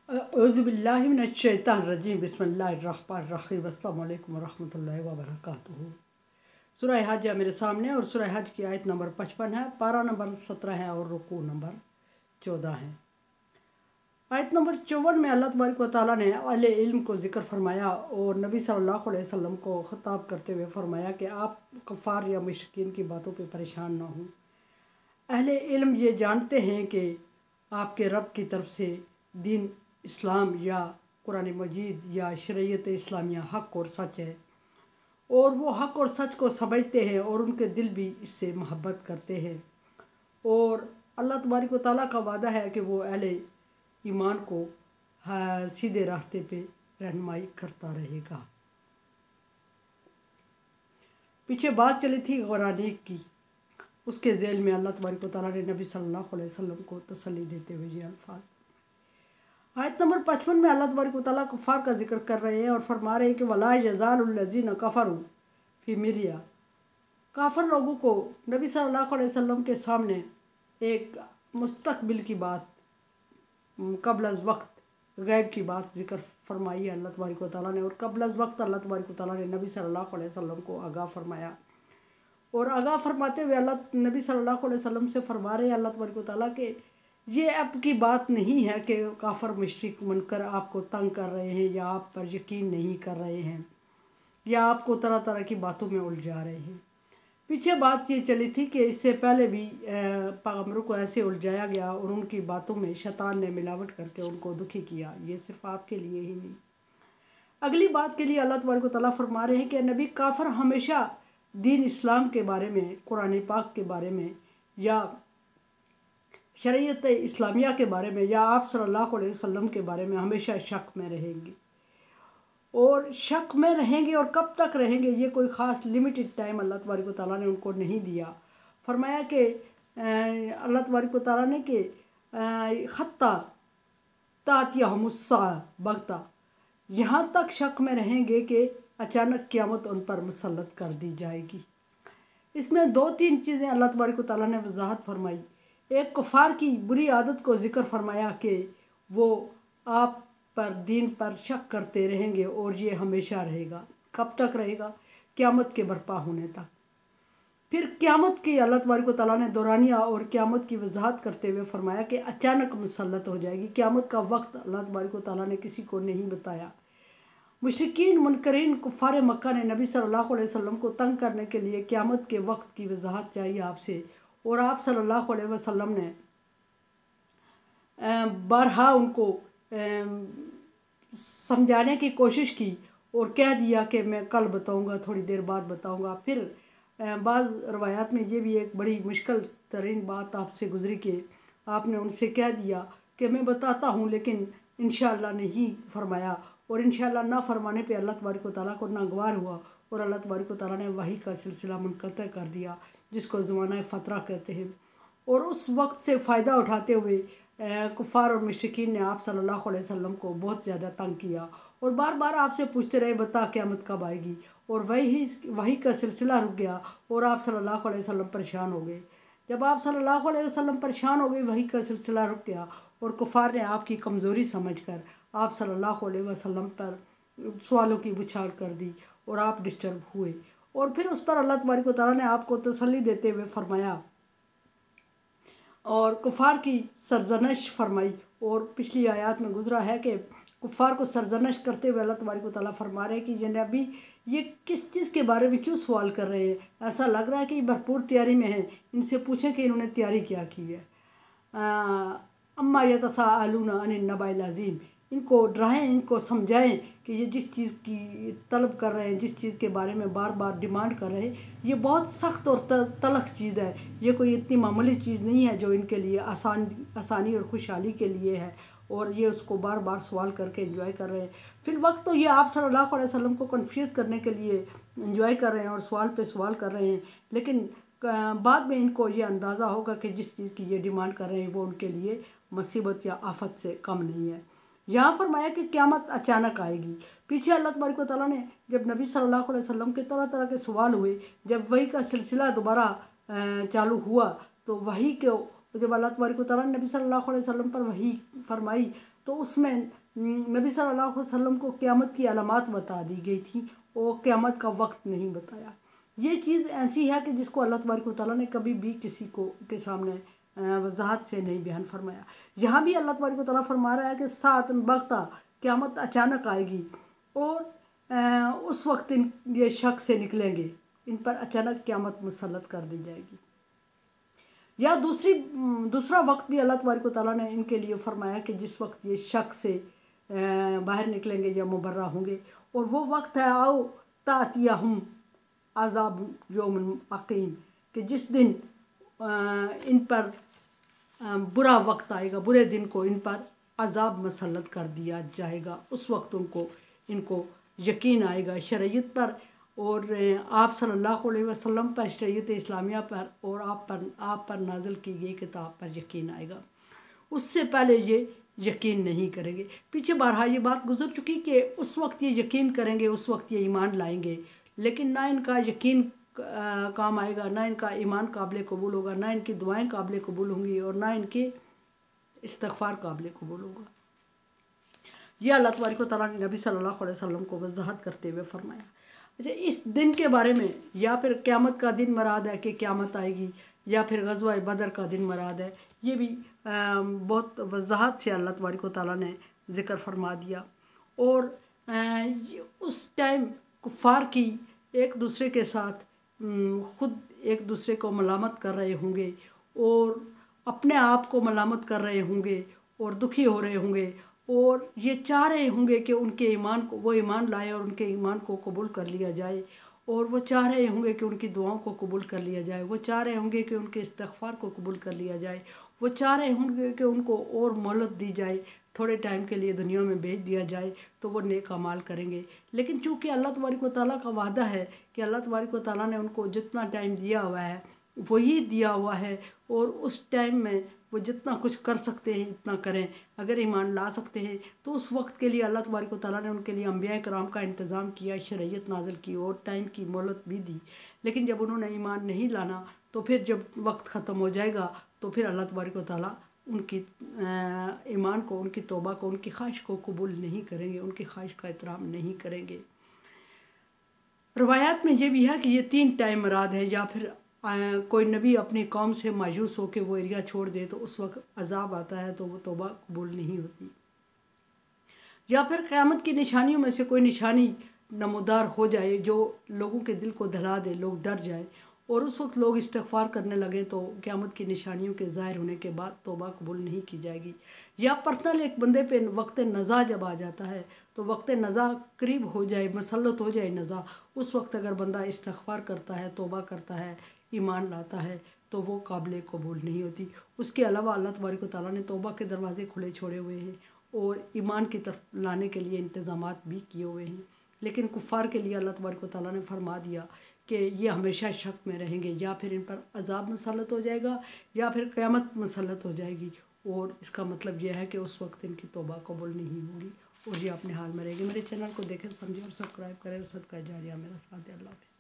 औज़ुबिल्लाहि मिनश्शैतानिर्रजीम बिस्मिल्लाहिर्रहमानिर्रहीम अस्सलामु अलैकुम वरहमतुल्लाहि वबरकातुहू। सूरह हज है मेरे सामने और सूरह हज की आयत नंबर 55 है, पारा नंबर 17 है और रुकू नंबर 14 है। आयत नंबर 54 में अल्लाह तबारक व तआला ने अहले इल्म को ज़िक्र फरमाया और नबी सल्लल्लाहु अलैहि वसल्लम को ख़िताब करते हुए फरमाया कि आप कुफ़ार या मुश्रिकीन की बातों पे परेशान ना हों। अहले इल्म ये जानते हैं कि आपके रब की तरफ से दीन इस्लाम या कुरान मजीद या शरीयत इस्लामिया हक़ और सच है और वो हक़ और सच को समझते हैं और उनके दिल भी इससे मोहब्बत करते हैं। और अल्लाह तबारक व तआला का वादा है कि वो अहले ईमान को सीधे रास्ते पे रहनुमाई करता रहेगा। पीछे बात चली थी ग़रानीक की, उसके ज़ेल में अल्लाह तबारक व तआला ने नबी सल्लल्लाहु अलैहि वसल्लम को तसल्ली देते हुए ये अल्फाज। आयत नंबर 55 में अल्लाह तबारक व तआला कुफ़ार का जिक्र कर रहे हैं और फरमा रहे हैं कि वला यज़ालुल्लज़ीना कफ़रू फ़ी मिर्या। काफ़िर लोगों को नबी सल्लल्लाहु अलैहि वसल्लम के सामने एक मुस्तक़बिल की बात, क़ब्ल अज़ वक्त गैब की बात जिक्र फरमाई है अल्लाह तबारक व तआला ने। और क़ब्ल अज़ वक्त अल्लाह तबारक व तआला ने नबी सल्लल्लाहु अलैहि वसल्लम को आगाह फरमाया और आगाह फरमाते हुए अल्लाह नबी सल्लल्लाहु अलैहि वसल्लम से फरमा रहे हैं अल्लाह तबारक व तआला के ये अब की बात नहीं है कि काफ़िर मुशरिक बनकर आपको तंग कर रहे हैं या आप पर यकीन नहीं कर रहे हैं या आपको तरह तरह की बातों में उलझा रहे हैं। पीछे बात ये चली थी कि इससे पहले भी पैगम्बरों को ऐसे उलझाया गया और उनकी बातों में शैतान ने मिलावट करके उनको दुखी किया। ये सिर्फ आपके लिए ही नहीं। अगली बात के लिए अल्लाह तबारक व तआला फरमा रहे हैं कि नबी काफ़िर हमेशा दीन इस्लाम के बारे में, कुरान पाक के बारे में या शरीयत इस्लामिया के बारे में या आप सल्लल्लाहु अलैहि वसल्लम के बारे में हमेशा शक में रहेंगे और शक में रहेंगे। और कब तक रहेंगे, ये कोई ख़ास लिमिटेड टाइम अल्लाह तबारक व तआला ने उनको नहीं दिया। फरमाया कि अल्लाह तबारक व तआला ने कि हत्ता तातियहुमुस्सा बग़ता, यहाँ तक शक में रहेंगे कि अचानक क़यामत उन पर मुसल्लत कर दी जाएगी। इसमें दो तीन चीज़ें अल्लाह तबारक व तआला ने वजाहत फरमाई। एक कुफ़ार की बुरी आदत को ज़िक्र फरमाया कि वो आप पर दीन पर शक करते रहेंगे और ये हमेशा रहेगा। कब तक रहेगा? क़यामत के बर्पा होने तक। फिर क़यामत की अल्लाह तबारक व तआला ने दौरानिया और क़यामत की वजाहत करते हुए फरमाया कि अचानक मुसल्लत हो जाएगी। क़यामत का वक्त अल्लाह तबारक व तआला ने किसी को नहीं बताया। मुशरिकीन मुनकरीन कुफ़ार मक्का ने नबी सल्लल्लाहु अलैहि वसल्लम को तंग करने के लिए क़यामत के वक्त की वजाहत चाहिए आपसे और आप सल्लल्लाहु अलैहि वसल्लम ने बारहा उनको समझाने की कोशिश की और कह दिया कि मैं कल बताऊंगा, थोड़ी देर बाद बताऊंगा। फिर बाज़ रवायात में ये भी एक बड़ी मुश्किल तरीन बात आपसे गुजरी कि आपने उनसे कह दिया कि मैं बताता हूँ, लेकिन इंशाअल्लाह नहीं फरमाया और इंशाअल्लाह ना फरमाने पे अल्लाह तबारक व तआला को नागवार हुआ और अल्लाह तबारक व तआला ने वही का सिलसिला मुनक़ता कर दिया, जिसको ज़माना फ़तरा कहते हैं। और उस वक्त से फ़ायदा उठाते हुए कुफ़ार और मुशरिकीन ने आप सल्लल्लाहु अलैहि वसल्लम को बहुत ज़्यादा तंग किया और बार बार आपसे पूछते रहे बता क़यामत कब आएगी। और वही का सिलसिला रुक गया और आप सल्लल्लाहु अलैहि वसल्लम परेशान हो गए। जब आप सल्लल्लाहु अलैहि वसल्लम परेशान हो गए, वही का सिलसिला रुक गया और कुफ़ार ने आपकी कमज़ोरी समझकर आप सल्लल्लाहु अलैहि वसल्लम पर सवालों की बुछाड़ कर दी और आप डिस्टर्ब हुए। और फिर उस पर अल्लाह तबारक व तआला ने आपको तसल्ली देते हुए फरमाया और कुफ़ार की सरजनश फरमाई। और पिछली आयत में गुजरा है कि कुफ़ार को सरजनश करते हुए अल्लाह तबारक व तआला फरमा रहे हैं कि ये नबी ये किस चीज़ के बारे में क्यों सवाल कर रहे हैं? ऐसा लग रहा है कि भरपूर तैयारी में है। इनसे पूछें कि इन्होंने तैयारी क्या की है। अम्मा यतसाअलूना अनिन नबाइल अज़ीम, इनको डराएं, इनको समझाएं कि ये जिस चीज़ की तलब कर रहे हैं, जिस चीज़ के बारे में बार बार डिमांड कर रहे हैं, ये बहुत सख्त और तलख चीज़ है। ये कोई इतनी मामूली चीज़ नहीं है जो इनके लिए आसानी और खुशहाली के लिए है और ये उसको बार बार सवाल करके एंजॉय कर रहे हैं। फिर वक्त तो ये आप सल्लल्लाहु अलैहि वसल्लम को कन्फ्यूज़ करने के लिए एंजॉय कर रहे हैं और सवाल पे सवाल कर रहे हैं, लेकिन बाद में इनको ये अंदाज़ा होगा कि जिस चीज़ की ये डिमांड कर रहे हैं वो उनके लिए मुसीबत या आफत से कम नहीं है। यहाँ फरमाया कि क़यामत अचानक आएगी। पीछे अल्लाह तबारक व तआला ने जब नबी सल्लल्लाहु अलैहि वसल्लम के तरह तरह के सवाल हुए, जब वही का सिलसिला दोबारा चालू हुआ तो वही के जब अल्लाह तबारक व तआला ने नबी सल्लल्लाहु अलैहि वसल्लम पर वही फरमाई तो उसमें नबी सल्लल्लाहु अलैहि वसल्लम को क़यामत की अलामात बता दी गई थी और क़यामत का वक्त नहीं बताया। ये चीज़ ऐसी है कि जिसको अल्लाह तबारक व तआला ने कभी भी किसी को के सामने वजाहत से नहीं बयान फरमाया। यहाँ भी अल्लाह तबारक व तआला फरमा रहा है कि सात बग़्ता क़यामत अचानक आएगी और उस वक्त ये शक से निकलेंगे, इन पर अचानक क़यामत मुसल्लत कर दी जाएगी। या दूसरा वक्त भी अल्लाह तबारक व तआला ने इनके लिए फरमाया कि जिस वक्त ये शक से बाहर निकलेंगे या मुबर्रा होंगे, और वो वक्त है आओ तातियाहुम अज़ाब यौमुन अक़ीम, कि जिस दिन इन पर बुरा वक्त आएगा, बुरे दिन को इन पर अज़ाब मसल्लत कर दिया जाएगा। उस वक्त इनको यकीन आएगा शरीयत पर और आप सल्लल्लाहु अलैहि वसल्लम पर, शरीयत इस्लामिया पर और आप पर नाज़िल की गई किताब पर यकीन आएगा। उससे पहले ये यकीन नहीं करेंगे। पीछे बारहा ये बात गुजर चुकी कि उस वक्त ये यकीन करेंगे, उस वक्त ये ईमान लाएंगे, लेकिन ना इनका यकीन काम आएगा, ना इनका ईमान काबिल कबूल होगा, ना इनकी दुआएं काबिल कबूल होंगी और ना इनके इस्तिग़फ़ार काबिल कबूल होगा। यह अल्लाह तबारक व तआला ने नबी सल्लल्लाहु अलैहि वसल्लम को वजाहत करते हुए फरमाया। अच्छा, इस दिन के बारे में या फिर क़यामत का दिन मराद है कि क़यामत आएगी, या फिर ग़ज़वा बदर का दिन मराद है, ये भी बहुत वजाहत से अल्लाह तबारक व तआला ने ज़िक्र फरमा दिया। और उस टाइम कुफ़ार की एक दूसरे के साथ ख़ुद एक दूसरे को मलामत कर रहे होंगे और अपने आप को मलामत कर रहे होंगे और दुखी हो रहे होंगे और ये चाह रहे होंगे कि उनके ईमान को वो ईमान लाए और उनके ईमान को कबूल कर लिया जाए, और वो चाह रहे होंगे कि उनकी दुआओं को कबूल कर लिया जाए, वो चाह रहे होंगे कि उनके इस्तिग़फ़ार को कबूल कर लिया जाए, वो चाह रहे होंगे कि उनको और मोहलत दी जाए, थोड़े टाइम के लिए दुनिया में भेज दिया जाए तो वो नेक अमाल करेंगे। लेकिन चूँकि अल्लाह तबारक व तआला का वादा है कि अल्लाह तबारक व तआला ने उनको जितना टाइम दिया हुआ है वही दिया हुआ है, और उस टाइम में वो जितना कुछ कर सकते हैं इतना करें। अगर ईमान ला सकते हैं तो उस वक्त के लिए अल्लाह तबारक व तआला ने उनके लिए अंबिया कराम का इंतज़ाम किया, शरीयत नाज़िल की और टाइम की मोहलत भी दी। लेकिन जब उन्होंने ईमान नहीं लाना तो फिर जब वक्त ख़त्म हो जाएगा तो फिर अल्लाह तबारक व तआला उनकी ईमान को, उनकी तौबा को, उनकी ख्वाहिश को कबूल नहीं करेंगे, उनकी ख्वाहिश का एहतराम नहीं करेंगे। रवायात में ये भी है कि ये 3 टाइम मराद है, या फिर कोई नबी अपनी कौम से मायूस होकर वो एरिया छोड़ दे तो उस वक्त अजाब आता है तो वो तौबा कबूल नहीं होती, या फिर क़यामत की निशानियों में से कोई निशानी नमूदार हो जाए जो लोगों के दिल को दहला दे, लोग डर जाए और उस वक्त लोग इस्तिग़फ़ार करने लगे तो क़यामत की निशानियों के ज़ाहिर होने के बाद तौबा कबूल नहीं की जाएगी। या पर्सनल एक बंदे पे वक्त नज़ा जब आ जाता है तो वक्त नज़ा करीब हो जाए, मसल्लत हो जाए नज़ा, उस वक्त अगर बंदा इस्तिग़फ़ार करता है, तौबा करता है, ईमान लाता है तो वो काबिल कबूल नहीं होती। उसके अलावा अल्लाह तबारक व तआला ने तौबा के दरवाज़े खुले छोड़े हुए हैं और ईमान की तरफ लाने के लिए इंतज़ामात भी किए हुए हैं। लेकिन कुफ़ार के लिए अल्लाह तबारक व तआला ने फरमा दिया कि ये हमेशा शक में रहेंगे, या फिर इन पर अज़ाब मुसल्लत हो जाएगा या फिर क़यामत मुसल्लत हो जाएगी, और इसका मतलब यह है कि उस वक्त इनकी तौबा कबूल नहीं होगी और ये अपने हाल में रहेंगे। मेरे चैनल को देखें, समझें और सब्सक्राइब करें और सदका जारिया मेरा साथ दें। अल्लाह हाफ़िज़।